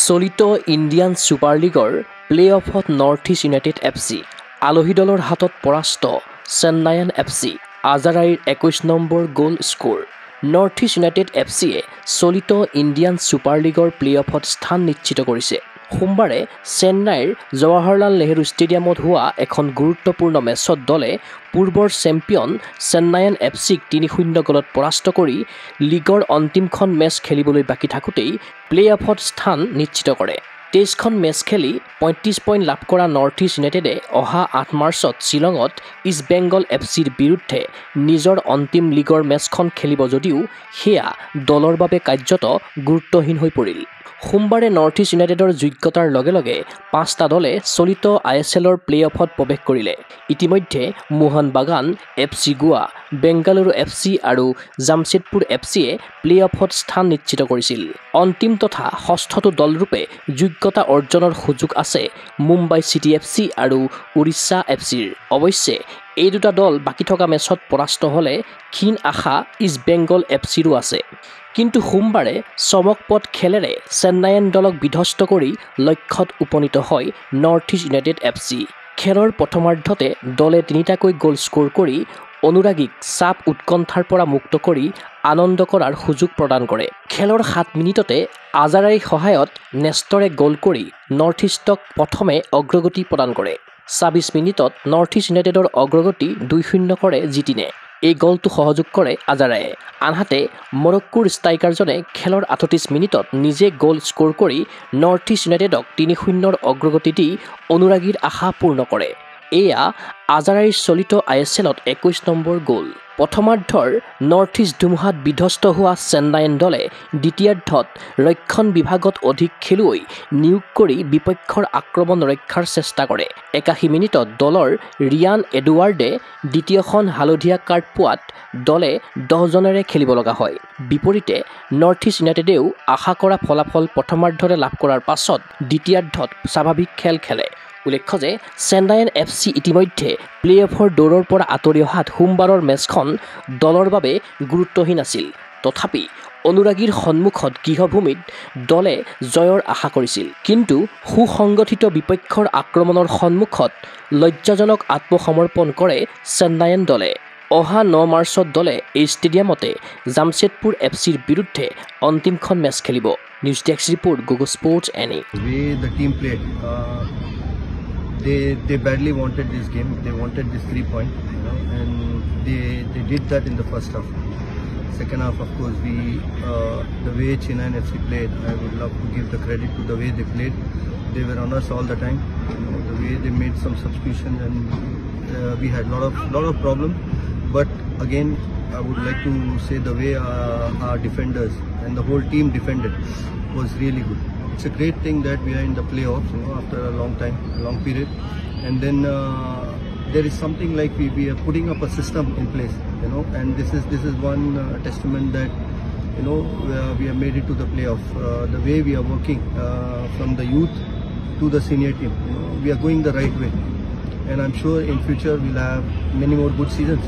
চলিত Indian super লীগৰ play অফত নৰ্থ ইষ্ট ইউনাইটেড FC আলহী দলৰ হাতত পৰাস্ত চেন্নাইয়ান FC আজাৰাইৰ 21 নম্বৰ goal score. North East United FCয়ে চলিত ইণ্ডিয়ান ছুপাৰ লীগৰ প্লে অফত স্থান নিশ্চিত কৰিছে। সোমবাৰে চেন্নাইৰ জৱাহৰলাল নেহৰু ষ্টেডিয়ামত হোৱা এখন গুৰুত্বপূৰ্ণ মেচত দলে পূৰ্বৰ চেম্পিয়ন চেন্নাইয়ান FCক 3-0 গলত পৰাস্ত কৰি লীগৰ অন্তিমখন মেচ খেলিবলৈ বাকী থাকোঁতেই প্লে অফত স্থান নিশ্চিত কৰে। 23খন মেচ খেলি 35 পইণ্ট লাভ কৰা নৰ্থ ইষ্ট ইউনাইটেডে অহা 8 মাৰ্চত শ্বিলঙত ইষ্ট বেংগল FCৰ বিৰুদ্ধে নিজৰ অন্তিম লীগৰ মেচখন খেলিব যদিও সেয়া দলৰ বাবে কাৰ্যত গুৰুত্বহীন হৈ পৰিল। সোমবাৰে নৰ্থ ইষ্ট ইউনাইটেডৰ যোগ্যতাৰ লগে লগে 5টা দলে চলিত ISLৰ প্লে অফত প্ৰৱেশ কৰিলে। ইতিমধ্যে মোহন বাগান FC গোৱা, বেংগালুৰু FC আৰু জামছেদপুৰ FCয়ে প্লে অফত স্থান নিশ্চিত কৰিছিল। অন্তিম তথা ষষ্ঠটো দলৰূপে যোগ্যতা অৰ্জনৰ সুযোগ আছে মুম্বাই চিটি FC আৰু উৰিষ্যা FCৰ। অৱশ্যে এই দুটা দল বাকী থকা মেচত পৰাস্ত হ'লে ক্ষীণ আশা ইষ্ট বেংগল FCৰো আছে। কিন্তু সোমবাৰে চমকপ্ৰদ খেলেৰে চেন্নাইয়ান দলক বিধ্বস্ত কৰি লক্ষ্যত উপনীত হয় নৰ্থ ইষ্ট ইউনাইটেড FC। খেলৰ প্ৰথমাৰ্ধতে দলে 3টাকৈ গ'ল স্ক'ৰ কৰি অনুৰাগীক চাপ উৎকণ্ঠাৰ পৰা মুক্ত কৰি আনন্দ কৰাৰ সুযোগ প্ৰদান কৰে। খেলৰ 7 মিনিটতে আজাৰাইৰ সহায়ত নেষ্টৰে গ'ল কৰি নৰ্থ ইষ্টক প্ৰথমে অগ্ৰগতি প্ৰদান কৰে। 26 মিনিটত নৰ্থ ইষ্ট ইউনাইটেডৰ অগ্ৰগতি 2-0 কৰে জিতিনে। এই গ'লটো সহযোগ কৰে আজাৰায়ে। আনহাতে মৰক্কোৰ ষ্ট্ৰাইকাৰজনে খেলৰ 38 মিনিটত নিজে গ'ল স্ক'ৰ কৰি নৰ্থ ইষ্ট ইউনাইটেডক 3-0 অগ্ৰগতি দি অনুৰাগীৰ আশা পূৰ্ণ কৰে। এয়া আজাৰাইৰ চলিত ISLত 21 নম্বৰ গ'ল। প্ৰথমাৰ্ধৰ নৰ্থ ইষ্ট ধুমুহাত বিধ্বস্ত হোৱা চেন্নাইয়ান দলে দ্বিতীয়াৰ্ধত ৰক্ষণ বিভাগত অধিক খেলুৱৈ নিয়োগ কৰি বিপক্ষৰ আক্ৰমণ ৰক্ষাৰ চেষ্টা কৰে। 81 মিনিটত দলৰ ৰিয়ান এডৱাৰ্ডে দ্বিতীয়খন হালধীয়া কাৰ্ড পোৱাত দলে 10 জনেৰে খেলিব লগা হয়। বিপৰীতে নৰ্থ ইষ্ট ইউনাইটেডেও আশা কৰা ফলাফল প্ৰথমাৰ্ধতে লাভ কৰাৰ পাছত দ্বিতীয়াৰ্ধত স্বাভাৱিক খেল খেলে। উল্লেখ্য যে চেন্নাইয়ান FC ইতিমধ্যে প্লে অফৰ দৌৰৰ পৰা আঁতৰি অহাত সোমবাৰৰ মেচখন দলৰ বাবে গুৰুত্বহীন আছিল। তথাপি অনুৰাগীৰ সন্মুখত গৃহভূমিত দলে জয়ৰ আশা কৰিছিল। কিন্তু সুসংগঠিত বিপক্ষৰ আক্ৰমণৰ সন্মুখত লজ্জাজনক আত্মসমৰ্পণ কৰে চেন্নাইয়ান দলে। অহা 9 মাৰ্চত দলে এই ষ্টেডিয়ামতে জামছেদপুৰ FCৰ বিৰুদ্ধে অন্তিমখন মেচ খেলিব। News desk report Google sports NA। They badly wanted this game. They wanted this 3 point, and they did that in the first half. Second half, of course, the way Chennai FC played, I would love to give the credit to the way they played. They were on us all the time. The way they made some substitutions, and we had lot of problems. But again, I would like to say the way our defenders and the whole team defended was really good. It's a great thing that we are in the playoffs, after a long time, a long period, and then there is something like we are putting up a system in place, and this is one testament that we have made it to the playoff. The way we are working from the youth to the senior team, we are going the right way, and I'm sure in future we'll have many more good seasons.